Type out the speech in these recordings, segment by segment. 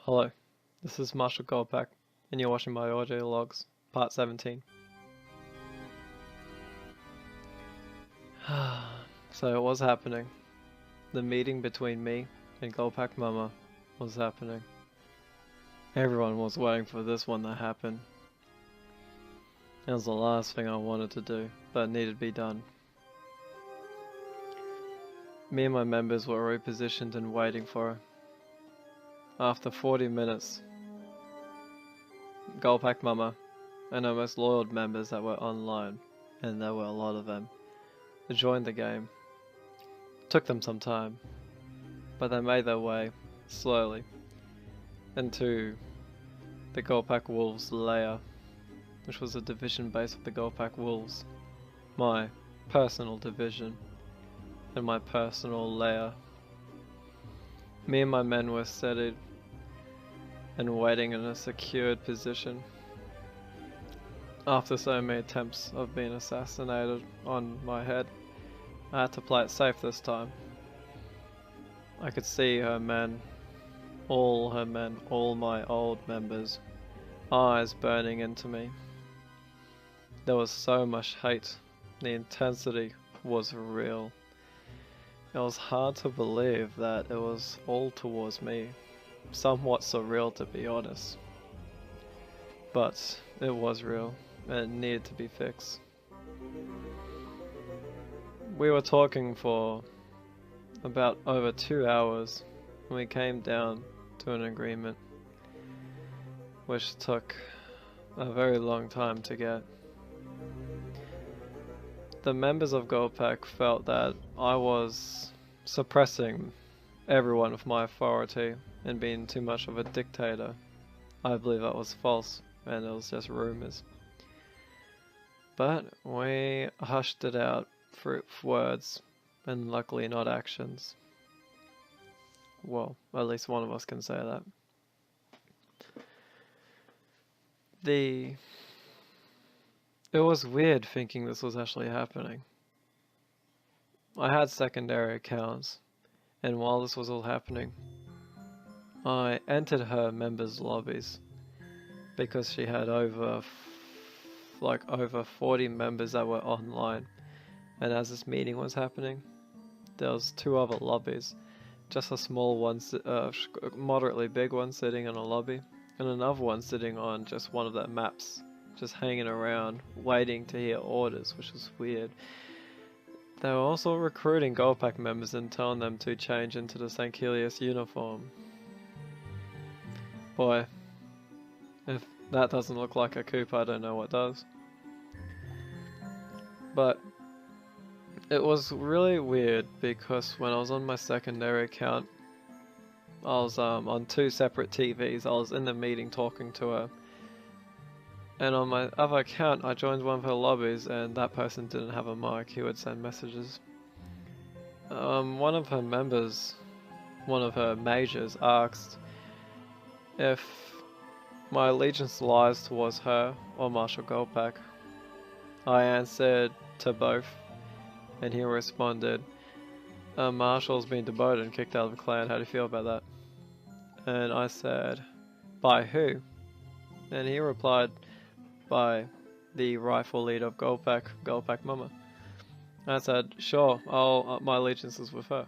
Hello, this is MARSHALgoldpack, and you're watching my audio logs, part 17. So it was happening. The meeting between me and Goldpack Mama was happening. Everyone was waiting for this one to happen. It was the last thing I wanted to do, but it needed to be done. Me and my members were repositioned and waiting for her. After 40 minutes, Goldpack Mama and our most loyal members that were online, and there were a lot of them, joined the game. Took them some time, but they made their way, slowly, into the GOLDPACK Wolves lair, which was a division base of the GOLDPACK Wolves, my personal division, and my personal lair. Me and my men were seated and waiting in a secured position. After so many attempts of being assassinated on my head, I had to play it safe this time. I could see her men, all my old members, eyes burning into me. There was so much hate, the intensity was real. It was hard to believe that it was all towards me, somewhat surreal to be honest. But it was real, and it needed to be fixed. We were talking for about over 2 hours, and we came down to an agreement, which took a very long time to get. The members of GOLDPACK felt that I was suppressing everyone with my authority and being too much of a dictator. I believe that was false, and it was just rumors. But we hushed it out through words, and luckily not actions. Well, at least one of us can say that. It was weird thinking this was actually happening. I had secondary accounts, and while this was all happening, I entered her members' lobbies because she had over 40 members that were online, and as this meeting was happening, there was 2 other lobbies, just a small one, moderately big one sitting in a lobby, and another one sitting on just one of their maps, just hanging around, waiting to hear orders, which was weird. They were also recruiting GOLDPACK members and telling them to change into the St. Helios uniform. Boy, if that doesn't look like a coup, I don't know what does. But it was really weird because when I was on my secondary account, I was on 2 separate TVs. I was in the meeting talking to her. And on my other account, I joined one of her lobbies, and that person didn't have a mic. He would send messages. One of her members, one of her majors, asked if my allegiance lies towards her or MARSHALgoldpack. I answered to both, and he responded, Marshall's been demoted and kicked out of the clan. How do you feel about that? And I said, by who? And he replied, by the rightful leader of GOLDPACK Mama. And I said, sure, my allegiance is with her.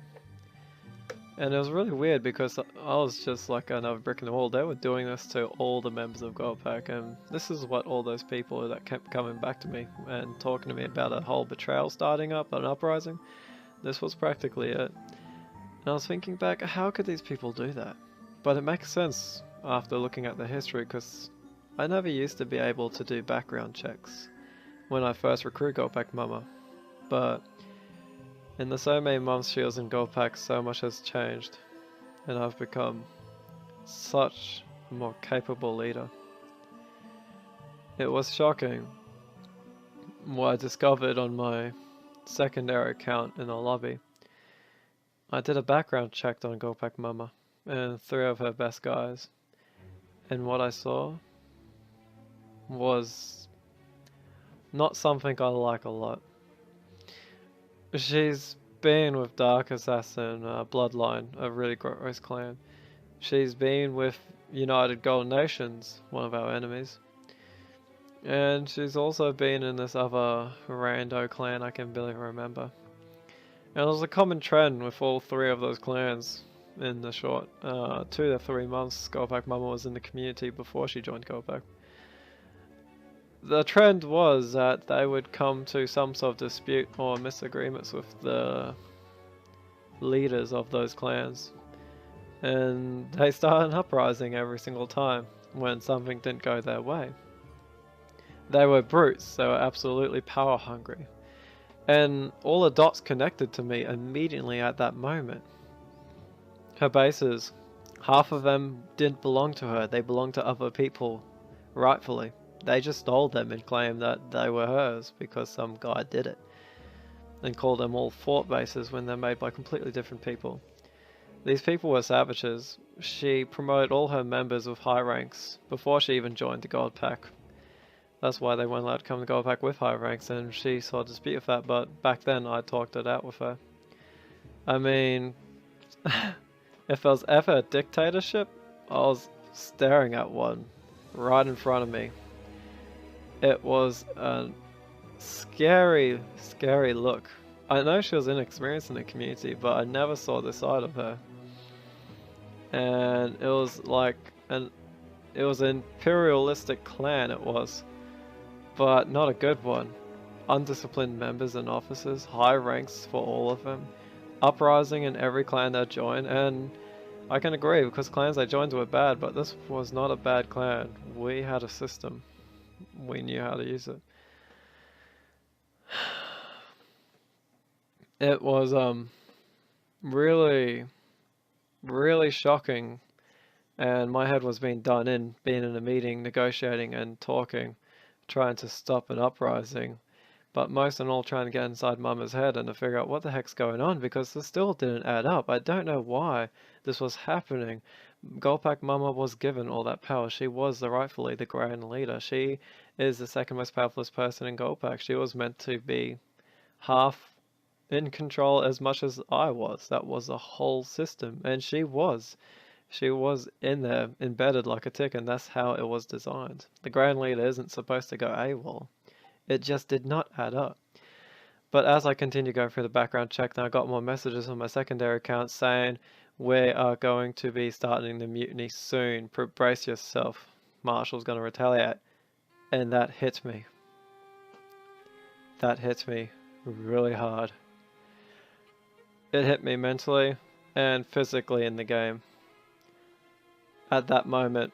And it was really weird because I was just like another brick in the wall. They were doing this to all the members of GOLDPACK, and this is what all those people that kept coming back to me and talking to me about a whole betrayal starting up, an uprising. This was practically it. And I was thinking back, how could these people do that? But it makes sense after looking at the history, because I never used to be able to do background checks when I first recruited GOLDPACK Mama. But in the so many months she was in GOLDPACK, so much has changed, and I've become such a more capable leader. It was shocking what I discovered on my secondary account in the lobby. I did a background check on GOLDPACK Mama and 3 of her best guys, and what I saw was not something I like a lot. She's been with Dark Assassin Bloodline, a really gross clan, She's been with United Golden Nations, one of our enemies. And she's also been in this other rando clan I can barely remember. And it was a common trend with all three of those clans in the short 2 to 3 months GOLDPACK Mama was in the community before she joined GOLDPACK. The trend was that they would come to some sort of dispute or misagreements with the leaders of those clans, and they started an uprising every single time when something didn't go their way. They were brutes, they were absolutely power hungry, and all the dots connected to me immediately at that moment. Her bases, half of them didn't belong to her, they belonged to other people, rightfully. They just stole them and claimed that they were hers because some guy did it, and called them all fort bases when they're made by completely different people. These people were savages. She promoted all her members with high ranks before she even joined the GOLDPACK. That's why they weren't allowed to come to GOLDPACK with high ranks, and she saw a dispute with that, but back then I talked it out with her. I mean, if there was ever a dictatorship, I was staring at one right in front of me. It was a scary, scary look. I know she was inexperienced in the community, but I never saw this side of her. And it was like an imperialistic clan, it was. But not a good one. Undisciplined members and officers, high ranks for all of them. Uprising in every clan they joined, and I can agree, because clans they joined were bad, but this was not a bad clan. We had a system. We knew how to use it. It was really, really shocking, and my head was being done in, being in a meeting, negotiating and talking, trying to stop an uprising, but most and all trying to get inside Mama's head and to figure out what the heck's going on, because this still didn't add up. I don't know why this was happening. GOLDPACK Mama was given all that power. She was rightfully the grand leader. She is the second most powerful person in GOLDPACK. She was meant to be half in control as much as I was. That was the whole system, and she was in there, embedded like a tick, and that's how it was designed. The Grand Leader isn't supposed to go AWOL. It just did not add up. But as I continue going through the background check, then I got more messages on my secondary account saying, we are going to be starting the mutiny soon. Brace yourself. Marshall's going to retaliate. And that hit me. That hit me really hard. It hit me mentally and physically in the game. At that moment,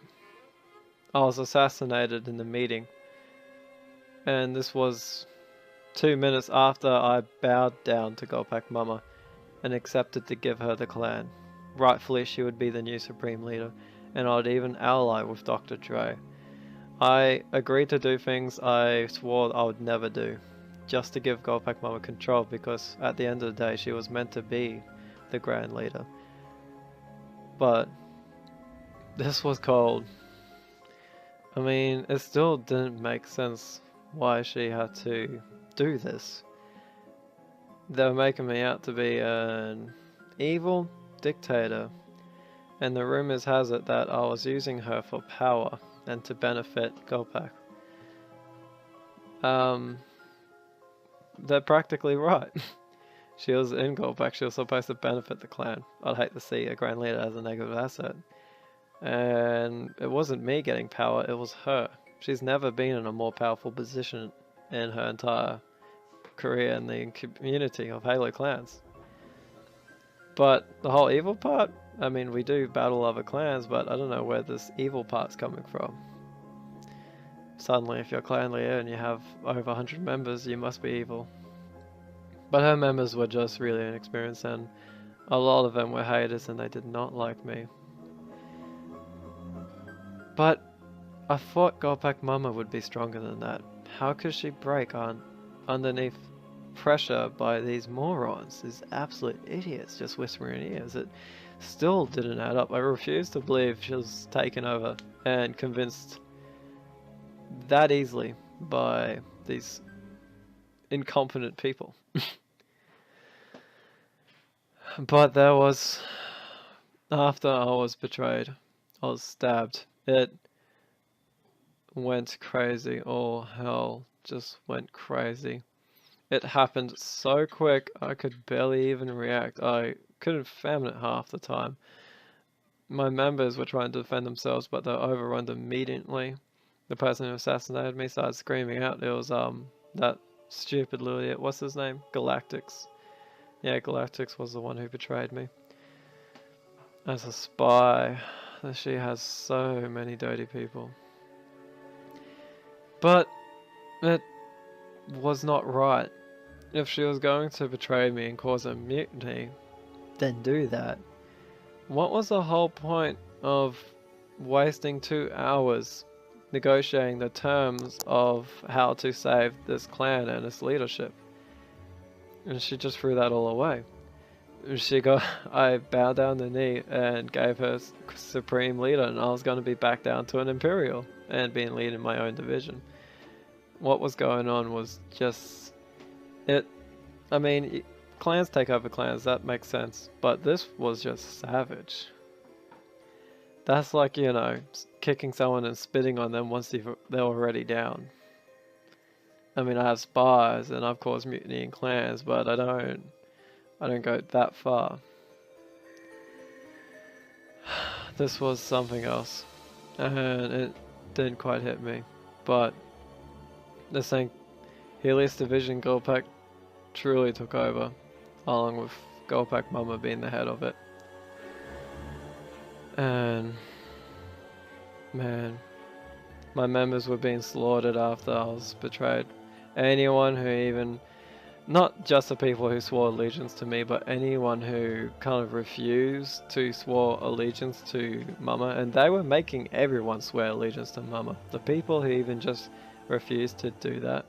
I was assassinated in the meeting, and this was 2 minutes after I bowed down to GOLDPACK Mama and accepted to give her the clan. Rightfully, she would be the new Supreme Leader, and I'd even ally with Dr. Dre. I agreed to do things I swore I would never do, just to give GOLDPACK Mama control, because at the end of the day, she was meant to be the Grand Leader. But this was cold. I mean, it still didn't make sense why she had to do this. They were making me out to be an evil dictator, and the rumors has it that I was using her for power and to benefit GOLDPACK. They're practically right. She was in GOLDPACK, she was supposed to benefit the clan. I'd hate to see a Grand Leader as a negative asset. And it wasn't me getting power, it was her. She's never been in a more powerful position in her entire career in the community of Halo clans. But the whole evil part, I mean, we do battle other clans, but I don't know where this evil part's coming from. Suddenly, if you're clan leader and you have over 100 members, you must be evil. But her members were just really inexperienced, and a lot of them were haters and they did not like me. But I thought GOLDPACK Mama would be stronger than that. How could she break underneath pressure by these morons, these absolute idiots just whispering in ears? It still didn't add up. I refused to believe she was taken over and convinced that easily by these incompetent people. But there was After I was betrayed, I was stabbed. It went crazy. All hell just went crazy. It happened so quick, I could barely even react. I couldn't fathom it half the time. My members were trying to defend themselves, but they were overrun immediately. The person who assassinated me started screaming out. It was that stupid little idiot. What's his name? Galactics. Yeah, Galactics was the one who betrayed me. As a spy, she has so many dirty people. But it was not right. If she was going to betray me and cause a mutiny, then do that. What was the whole point of wasting 2 hours negotiating the terms of how to save this clan and its leadership? And she just threw that all away. I bowed down the knee and gave her supreme leader, and I was going to be back down to an imperial and being lead in my own division. What was going on was just it. I mean, clans take over clans, that makes sense, but this was just savage. That's like, you know, kicking someone and spitting on them once they're already down. I mean, I have spies and I've caused mutiny in clans, but I don't go that far. This was something else, and it didn't quite hit me, but the St. Helios Division GOLDPACK truly took over, along with GOLDPACK Mama being the head of it. And man, my members were being slaughtered after I was betrayed. Anyone who even, not just the people who swore allegiance to me, but anyone who kind of refused to swear allegiance to Mama, and they were making everyone swear allegiance to Mama. The people who even just refused to do that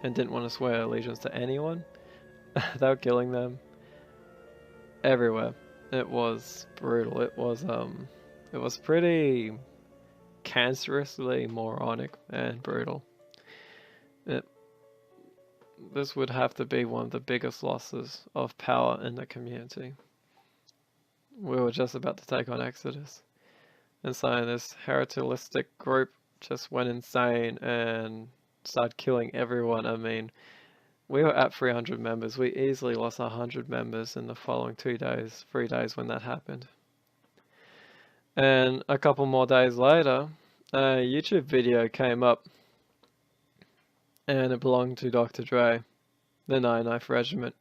and didn't want to swear allegiance to anyone, they were killing them everywhere. It was brutal. It was pretty cancerously moronic and brutal. This would have to be one of the biggest losses of power in the community. We were just about to take on Exodus, and so this hereticalistic group just went insane and started killing everyone. I mean, we were at 300 members. We easily lost 100 members in the following 3 days when that happened. And a couple more days later, a YouTube video came up, and it belonged to Dr. Dre, the 99th Regiment.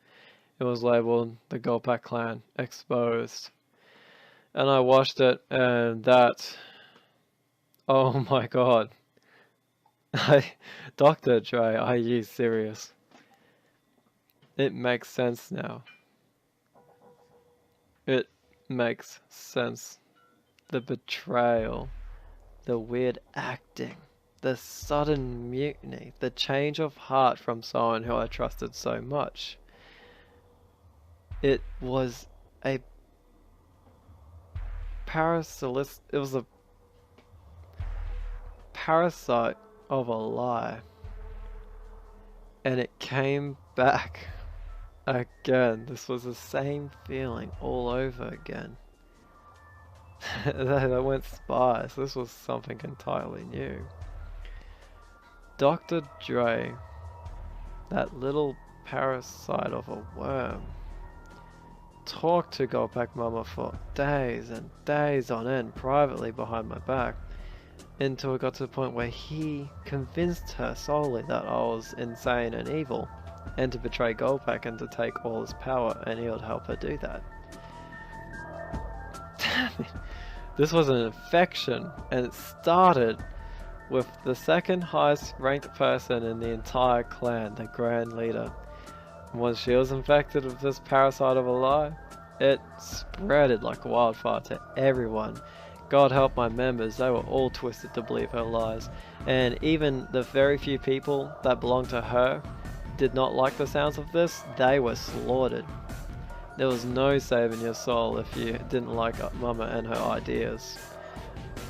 It was labeled the GOLDPACK Clan Exposed. And I watched it, and that, oh my god. Dr. Dre, are you serious? It makes sense now. It makes sense. The betrayal, the weird acting, the sudden mutiny, the change of heart from someone who I trusted so much. It was a parasite of a lie. And it came back again. This was the same feeling all over again. That went spies. This was something entirely new. Dr. Dre, that little parasite of a worm, talked to GOLDPACK Mama for days and days on end privately behind my back, until it got to the point where he convinced her solely that I was insane and evil, and to betray GOLDPACK and to take all his power, and he would help her do that. This was an infection, and it started with the second highest ranked person in the entire clan, the Grand Leader. Once she was infected with this parasite of a lie, it spreaded like wildfire to everyone. God help my members, they were all twisted to believe her lies. And even the very few people that belonged to her did not like the sounds of this, they were slaughtered. There was no saving your soul if you didn't like Mama and her ideas.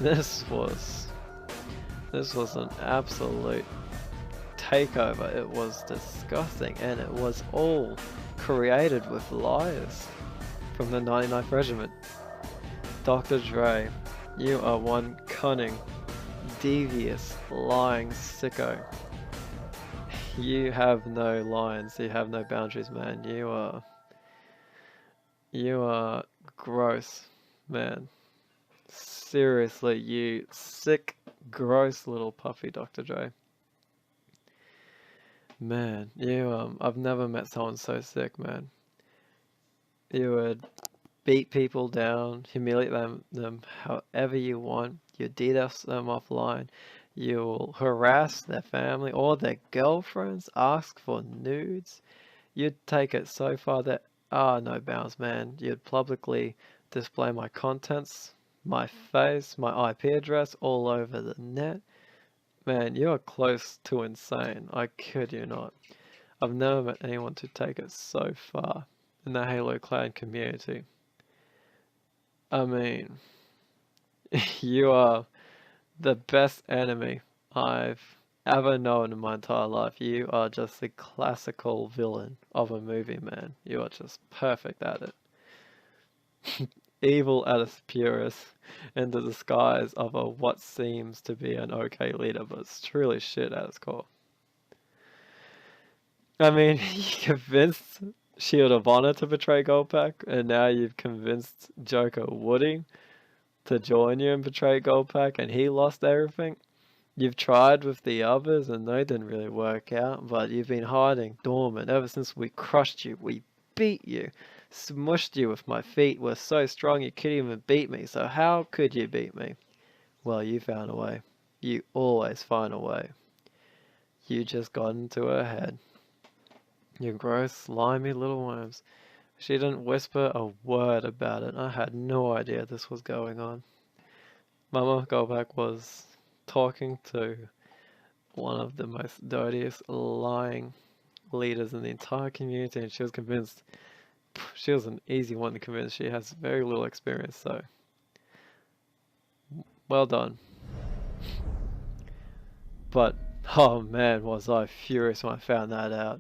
This was an absolute takeover. It was disgusting, and it was all created with lies from the 99th Regiment. Dr. Dre, you are one cunning, devious, lying sicko. You have no lines, you have no boundaries, man. You are gross, man. Seriously, you sick, gross little puffy Dr. Dre. Man, I've never met someone so sick, man. You would beat people down, humiliate them however you want. You DDoS them offline. You'll harass their family or their girlfriends, ask for nudes. You'd take it so far that no bounds, man. You'd publicly display my contents, my face, my IP address all over the net. Man, you are close to insane. I kid you not. I've never met anyone to take it so far in the Halo Clan community. I mean, you are the best enemy I've ever known in my entire life. You are just the classical villain of a movie, man. You are just perfect at it. Evil at its purest, in the disguise of what seems to be an okay leader, but it's truly shit at its core. I mean, you convinced Shield of Honor to betray GOLDPACK, and now you've convinced Joker Woody to join you and betray GOLDPACK, and he lost everything. You've tried with the others, and they didn't really work out, but you've been hiding dormant ever since we crushed you. We beat you, smushed you with my feet. We're so strong you couldn't even beat me, so how could you beat me? Well, you found a way. You always find a way. You just got into her head. You gross, slimy little worms. She didn't whisper a word about it. I had no idea this was going on. Mama GOLDPACK was talking to one of the most dirtiest, lying leaders in the entire community, and she was convinced. She was an easy one to convince. She has very little experience, so well done. But oh man, was I furious when I found that out.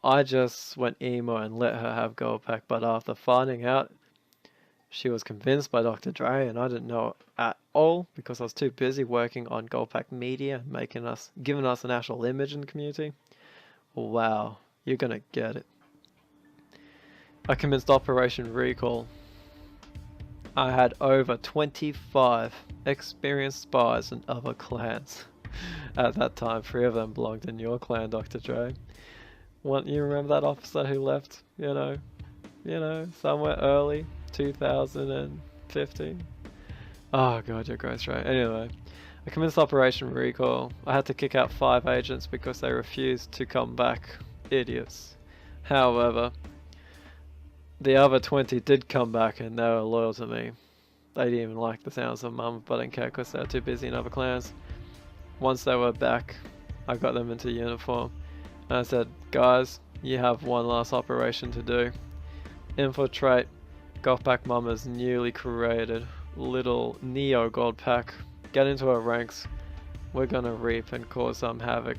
I just went emo and let her have GOLDPACK, but after finding out she was convinced by Dr. Dre, and I didn't know at all because I was too busy working on GOLDPACK Media, giving us an actual image in the community. Wow, you're gonna get it. I commenced Operation Recall. I had over 25 experienced spies in other clans. At that time, 3 of them belonged in your clan, Dr. Dre. You remember that officer who left, you know, somewhere early 2015? Oh god, you're gross, right? Anyway, I commenced Operation Recall. I had to kick out 5 agents because they refused to come back. Idiots. However, the other 20 did come back and they were loyal to me. They didn't even like the sounds of Mum, but I didn't care because they were too busy in other clans. Once they were back, I got them into uniform. And I said, guys, you have one last operation to do. Infiltrate GOLDPACK Mama's newly created little Neo GOLDPACK. Get into her ranks. We're gonna reap and cause some havoc.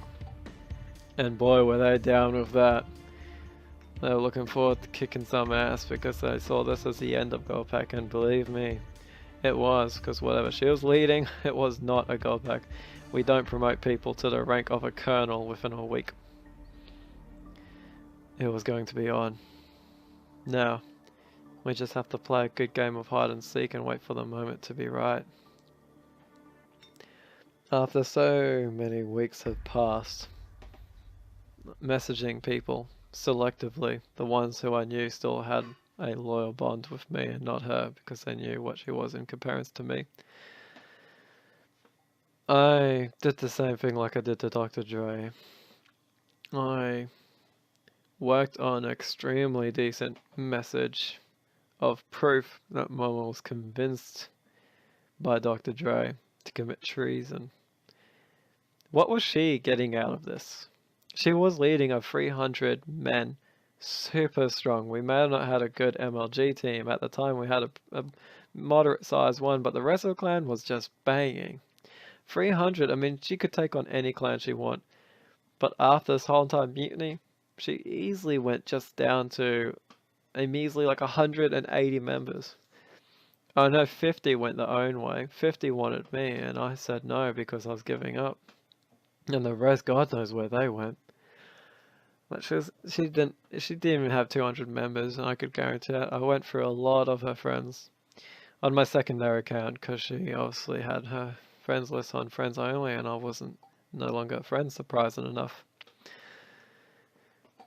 And boy, were they down with that. They were looking forward to kicking some ass because they saw this as the end of GOLDPACK, and believe me, it was, because whatever she was leading, it was not a GOLDPACK. We don't promote people to the rank of a colonel within a week. It was going to be on. Now, we just have to play a good game of hide and seek and wait for the moment to be right. After so many weeks had passed, messaging people selectively, the ones who I knew still had a loyal bond with me and not her because they knew what she was in comparison to me. I did the same thing like I did to Dr. Dre. I worked on an extremely decent message of proof that Mama was convinced by Dr. Dre to commit treason. What was she getting out of this? She was leading a 300 men, super strong. We may have not had a good MLG team. At the time we had a moderate sized one, but the rest of the clan was just banging. 300, I mean, she could take on any clan she want. But after this whole entire mutiny, she easily went just down to a measly like 180 members. I know 50 went their own way. 50 wanted me, and I said no because I was giving up. And the rest, God knows where they went. But she didn't even have 200 members, and I could guarantee it. I went through a lot of her friends on my secondary account because she obviously had her friends list on friends only, and I wasn't no longer friends, surprising enough.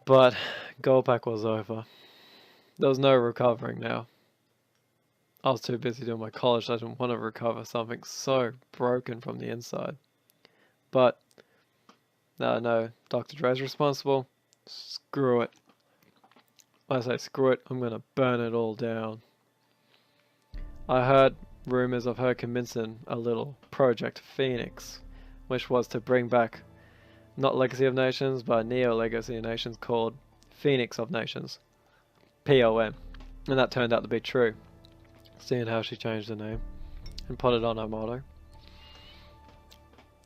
But GOLDPACK was over. There was no recovering now. I was too busy doing my college. I didn't want to recover something so broken from the inside. But no, Dr. Dre's responsible. Screw it. I say screw it, I'm gonna burn it all down. I heard rumors of her commencing a little Project Phoenix, which was to bring back not Legacy of Nations, but Neo Legacy of Nations called Phoenix of Nations. PON. And that turned out to be true, seeing how she changed the name and put it on her motto.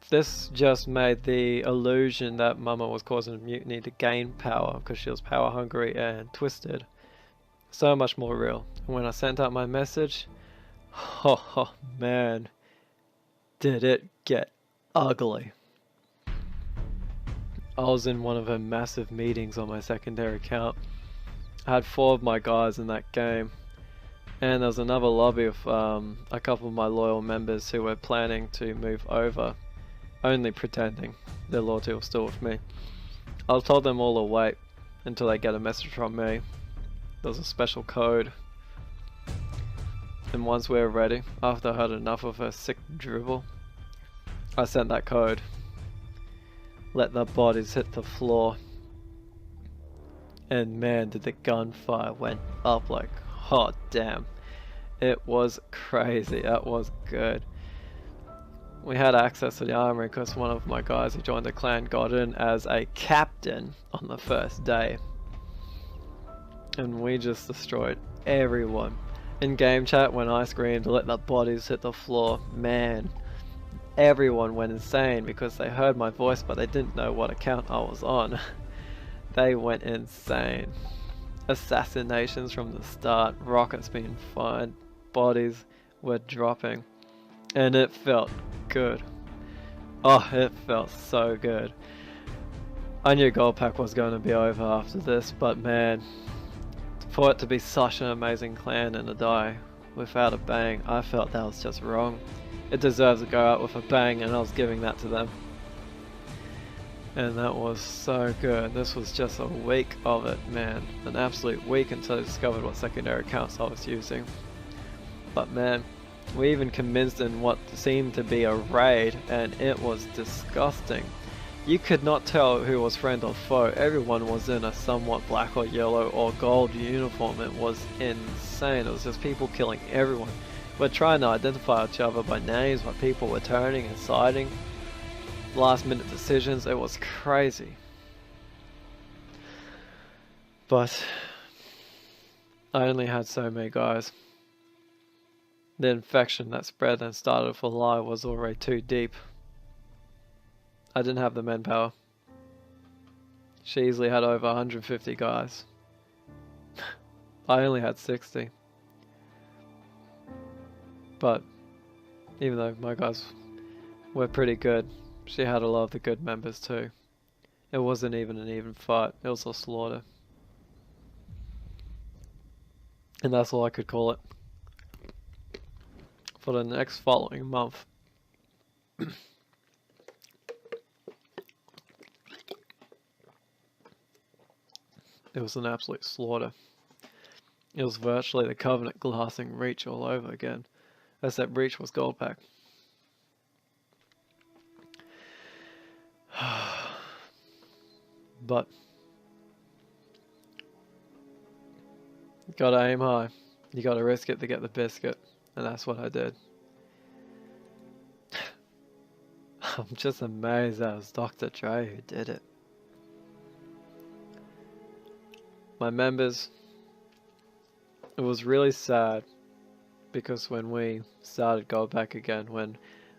This just made the illusion that Mama was causing a mutiny to gain power because she was power hungry and twisted so much more real. And when I sent out my message, oh man, did it get ugly. I was in one of her massive meetings on my secondary account. I had 4 of my guys in that game, and there was another lobby of a couple of my loyal members who were planning to move over, only pretending their loyalty was still with me. I told them all to wait until they get a message from me. There was a special code, and once we were ready, after I heard enough of her sick dribble, I sent that code. Let the bodies hit the floor. And man, did the gunfire went up like hot damn. It was crazy. That was good. We had access to the armory because one of my guys who joined the clan got in as a captain on the first day. And we just destroyed everyone. In game chat, when I screamed, let the bodies hit the floor, man, everyone went insane because they heard my voice but they didn't know what account I was on. They went insane. Assassinations from the start, rockets being fired, bodies were dropping. And it felt good. Oh, it felt so good. I knew GOLDPACK was going to be over after this, but man, for it to be such an amazing clan and to die without a bang, I felt that was just wrong. It deserves to go out with a bang, and I was giving that to them. And that was so good. This was just a week of it, man. An absolute week until I discovered what secondary accounts I was using. But man, we even commenced in what seemed to be a raid, and it was disgusting. You could not tell who was friend or foe. Everyone was in a somewhat black or yellow or gold uniform. It was insane. It was just people killing everyone. We're trying to identify each other by names, but people were turning and siding. Last minute decisions, it was crazy. But I only had so many guys. The infection that spread and started for lie was already too deep. I didn't have the manpower. She easily had over 150 guys. I only had 60. But even though my guys were pretty good, she had a lot of the good members too. It wasn't even an even fight, it was a slaughter. And that's all I could call it. For the next following month. It was an absolute slaughter. It was virtually the Covenant glassing Reach all over again. Except Reach was GOLDPACK. But you gotta aim high. You gotta risk it to get the biscuit. And that's what I did. I'm just amazed that it was Dr. Dre who did it. My members, it was really sad because when we started GOLDPACK again, when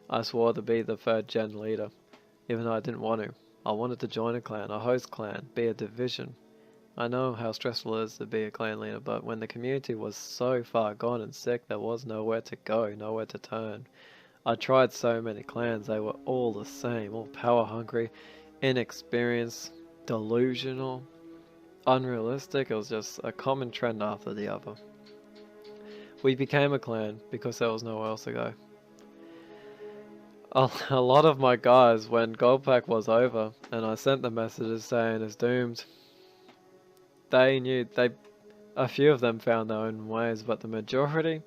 I swore to be the 3rd gen leader, even though I didn't want to. I wanted to join a clan, a host clan, be a division. I know how stressful it is to be a clan leader, but when the community was so far gone and sick, there was nowhere to go, nowhere to turn. I tried so many clans, they were all the same, all power hungry, inexperienced, delusional, unrealistic. It was just a common trend after the other. We became a clan because there was nowhere else to go. A lot of my guys, when GOLDPACK was over and I sent them messages saying it's doomed, a few of them found their own ways, but the majority,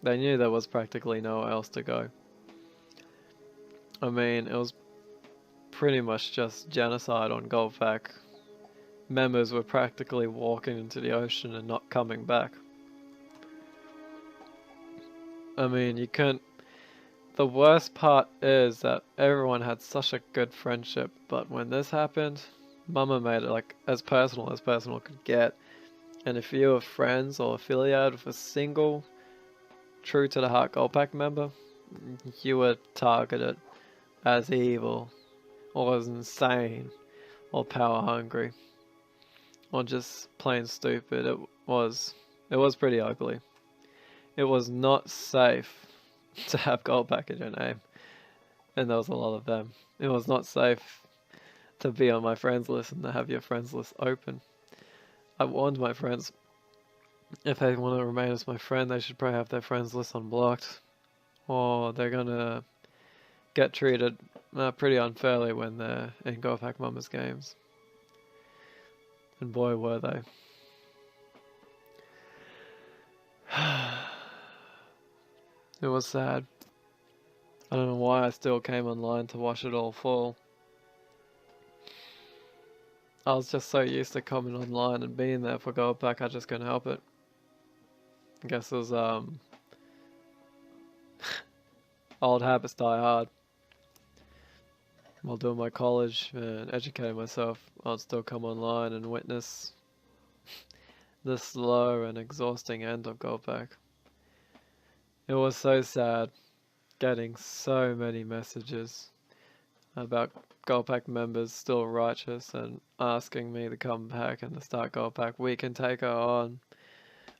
they knew there was practically nowhere else to go. I mean, it was pretty much just genocide on GOLDPACK. Members were practically walking into the ocean and not coming back. I mean, you couldn't. The worst part is that everyone had such a good friendship, but when this happened, Mama made it like as personal could get. And if you were friends or affiliated with a single true to the heart GOLDPACK member, you were targeted as evil, or as insane, or power hungry, or just plain stupid. It was pretty ugly. It was not safe to have GOLDPACK in your name, and there was a lot of them. It was not safe to be on my friends list and to have your friends list open. I warned my friends, if they want to remain as my friend, they should probably have their friends list unblocked, or they're gonna get treated pretty unfairly when they're in GOLDPACK Mama's games. And boy, were they. It was sad. I don't know why I still came online to watch it all fall. I was just so used to coming online and being there for GOLDPACK, I just couldn't help it. I guess it was old habits die hard. While doing my college and educating myself, I'd still come online and witness the slow and exhausting end of GOLDPACK. It was so sad getting so many messages about GOLDPACK members still righteous and asking me to come back and to start GOLDPACK. We can take her on.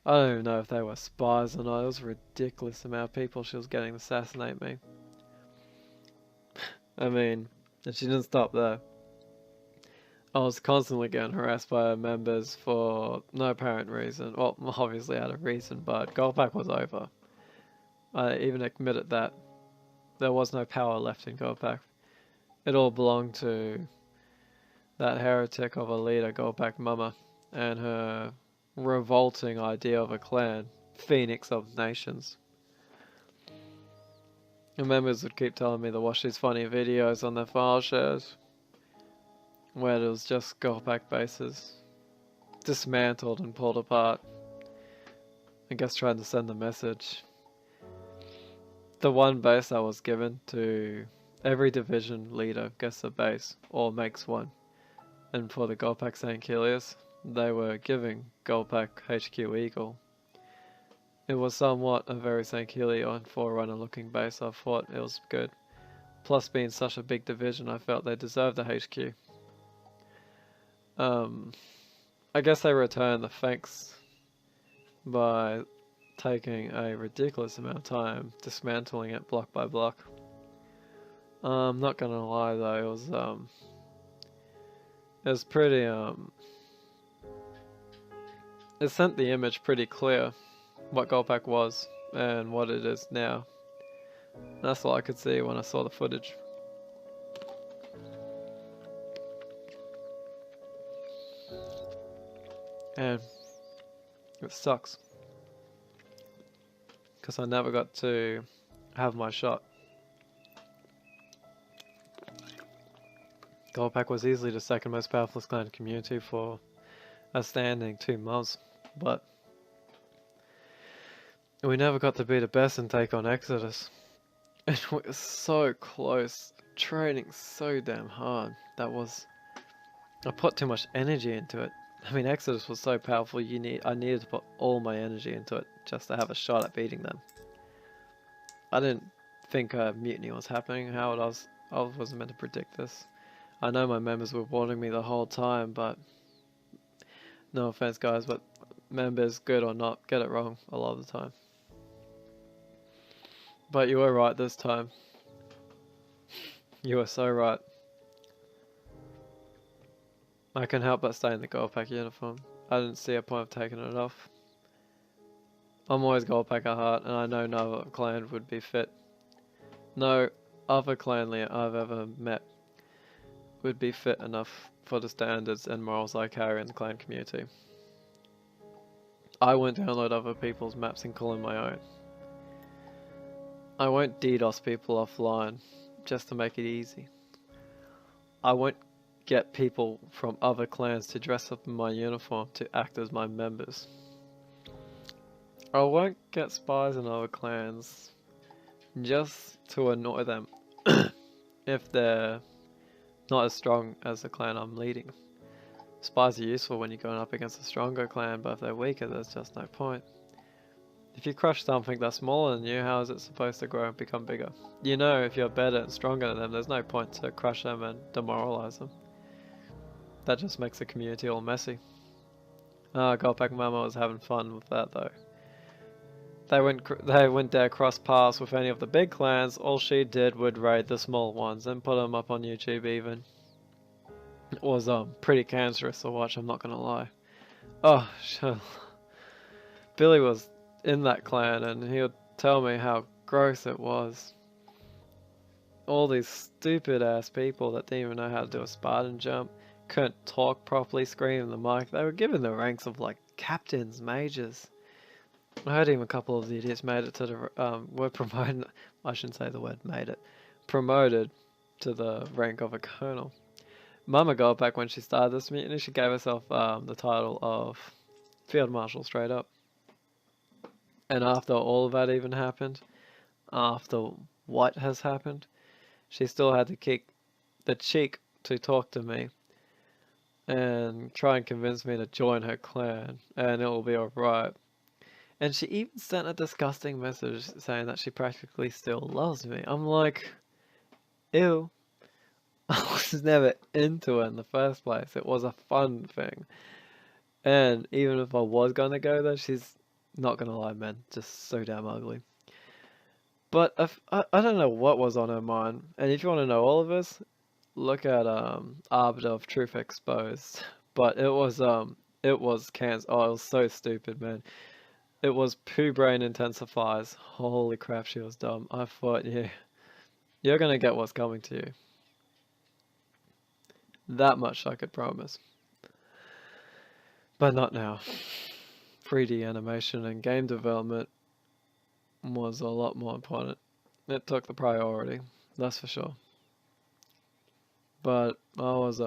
I don't even know if they were spies or not. It was a ridiculous amount of people she was getting to assassinate me. I mean, and she didn't stop there. I was constantly getting harassed by her members for no apparent reason. Well, obviously I had a reason, but GOLDPACK was over. I even admitted that there was no power left in GOLDPACK. It all belonged to that heretic of a leader, GOLDPACK Mama, and her revolting idea of a clan, Phoenix of Nations. And members would keep telling me to watch these funny videos on their file shares, where it was just GOLDPACK bases, dismantled and pulled apart. I guess trying to send a message. The one base I was given to every division leader gets a base, or makes one. And for the GOLDPACK St. Kilius, they were giving GOLDPACK HQ Eagle. It was somewhat a very St. Kilio and Forerunner looking base. I thought it was good. Plus being such a big division, I felt they deserved a HQ. I guess they returned the thanks by taking a ridiculous amount of time dismantling it block by block. I'm not gonna lie though, it was pretty it sent the image pretty clear what GOLDPACK was and what it is now. That's all I could see when I saw the footage. And it sucks, because I never got to have my shot. GOLDPACK was easily the second most powerful clan in the community for a standing 2 months, but we never got to be the best and take on Exodus. And we were so close, training so damn hard. I put too much energy into it. I mean, Exodus was so powerful, I needed to put all my energy into it just to have a shot at beating them. I didn't think a mutiny was happening. I wasn't meant to predict this. I know my members were warning me the whole time, but No offense, guys, but members, good or not, get it wrong a lot of the time. But you were right this time. You were so right. I can help but stay in the GOLDPACK uniform. I didn't see a point of taking it off. I'm always GOLDPACK at heart, and I know no other clan would be fit. No other clanly I've ever met would be fit enough for the standards and morals I carry in the clan community. I won't download other people's maps and call them my own. I won't DDoS people offline just to make it easy. I won't get people from other clans to dress up in my uniform to act as my members. I won't get spies in other clans just to annoy them if they're not as strong as the clan I'm leading. Spies are useful when you're going up against a stronger clan, but if they're weaker, there's just no point. If you crush something that's smaller than you, how is it supposed to grow and become bigger? You know, if you're better and stronger than them, there's no point to crush them and demoralize them. That just makes the community all messy. GOLDPACK Mama was having fun with that though. They wouldn't dare cross paths with any of the big clans. All she did would raid the small ones and put them up on YouTube even. It was pretty cancerous to watch, I'm not gonna lie. Oh, Billy was in that clan and he would tell me how gross it was. All these stupid ass people that didn't even know how to do a Spartan jump, couldn't talk properly, scream in the mic. They were given the ranks of like captains, majors. I heard even a couple of the idiots made it to the, were promoted, I shouldn't say the word made it, promoted to the rank of a colonel. Mama GOLDPACK, when she started this mutiny, she gave herself the title of Field Marshal straight up. And after all of that even happened, after what has happened, she still had the cheek to talk to me and try and convince me to join her clan and it will be alright. And she even sent a disgusting message saying that she practically still loves me. I'm like, ew. I was never into it in the first place. It was a fun thing. And even if I was going to go there, she's not going to lie, man. Just so damn ugly. But I don't know what was on her mind. And if you want to know all of this, look at Arbiter of Truth Exposed. But it was cancer. Oh, it was so stupid, man. It was poo brain intensifies. Holy crap, she was dumb. I thought, yeah, you're gonna get what's coming to you. That much I could promise. But not now. 3D animation and game development was a lot more important. It took the priority, that's for sure. But I was,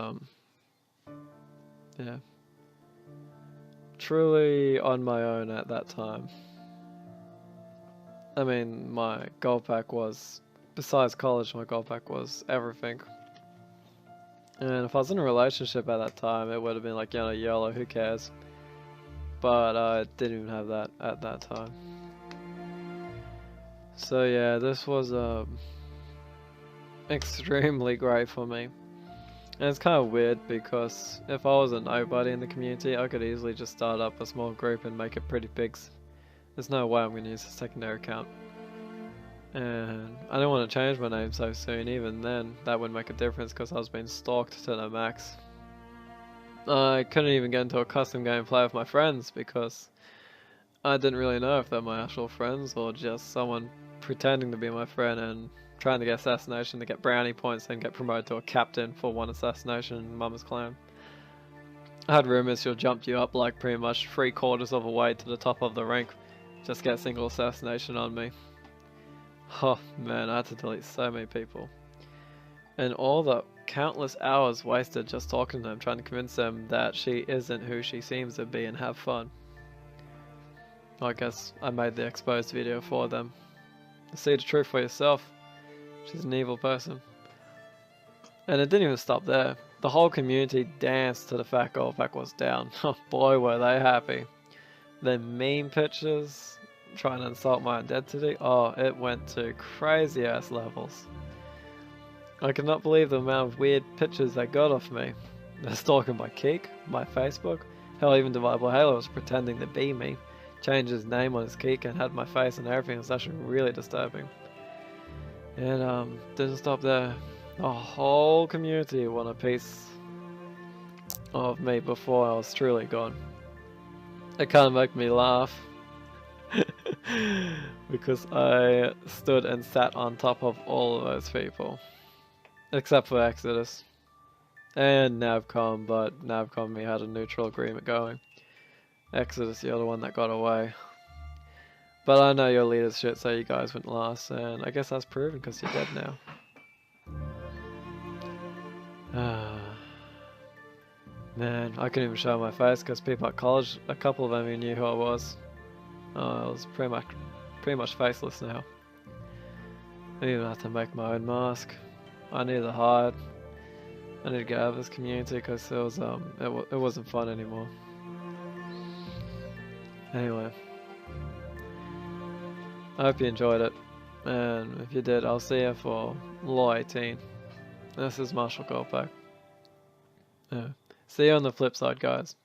yeah, truly on my own at that time. I mean, my GOLDPACK was, besides college, my GOLDPACK was everything. And if I was in a relationship at that time, it would have been like, you know, YOLO, who cares? But I didn't even have that at that time. So yeah, this was extremely great for me. And it's kind of weird because if I was a nobody in the community, I could easily just start up a small group and make it pretty big. There's no way I'm going to use a secondary account. And I don't want to change my name so soon. Even then, that wouldn't make a difference because I was being stalked to the max. I couldn't even get into a custom game play with my friends because I didn't really know if they're my actual friends or just someone pretending to be my friend and trying to get assassination to get brownie points and get promoted to a captain for one assassination in Mama's clan. I had rumors she'll jump you up like pretty much 3/4 of a way to the top of the rank, just get a single assassination on me. Oh man, I had to delete so many people. And all the countless hours wasted just talking to them, trying to convince them that she isn't who she seems to be and have fun. I guess I made the exposed video for them. See the truth for yourself. She's an evil person. And it didn't even stop there. The whole community danced to the fact GOLDPACK was down. Oh boy, were they happy. The meme pictures trying to insult my identity. Oh, it went to crazy ass levels. I could not believe the amount of weird pictures they got of me. They're stalking my Kick, my Facebook, Hell, even Divisible Halo was pretending to be me. Changed his name on his keycard and had my face and everything. It was actually really disturbing. And didn't stop there. The whole community won a piece of me before I was truly gone. It kind of made me laugh. Because I stood and sat on top of all of those people. Except for Exodus. And Navcom, but Navcom and me had a neutral agreement going. Exodus, you're the one that got away. But I know your leader's shit, so you guys went last, and I guess that's proven because you're dead now. Man, I couldn't even show my face because people at college, a couple of them even knew who I was. I was pretty much faceless now. I didn't even have to make my own mask. I needed to hide. I need to get out of this community because it was it wasn't fun anymore. Anyway, I hope you enjoyed it, and if you did, I'll see you for Law 18. This is MARSHALgoldpack. Yeah. See you on the flip side, guys.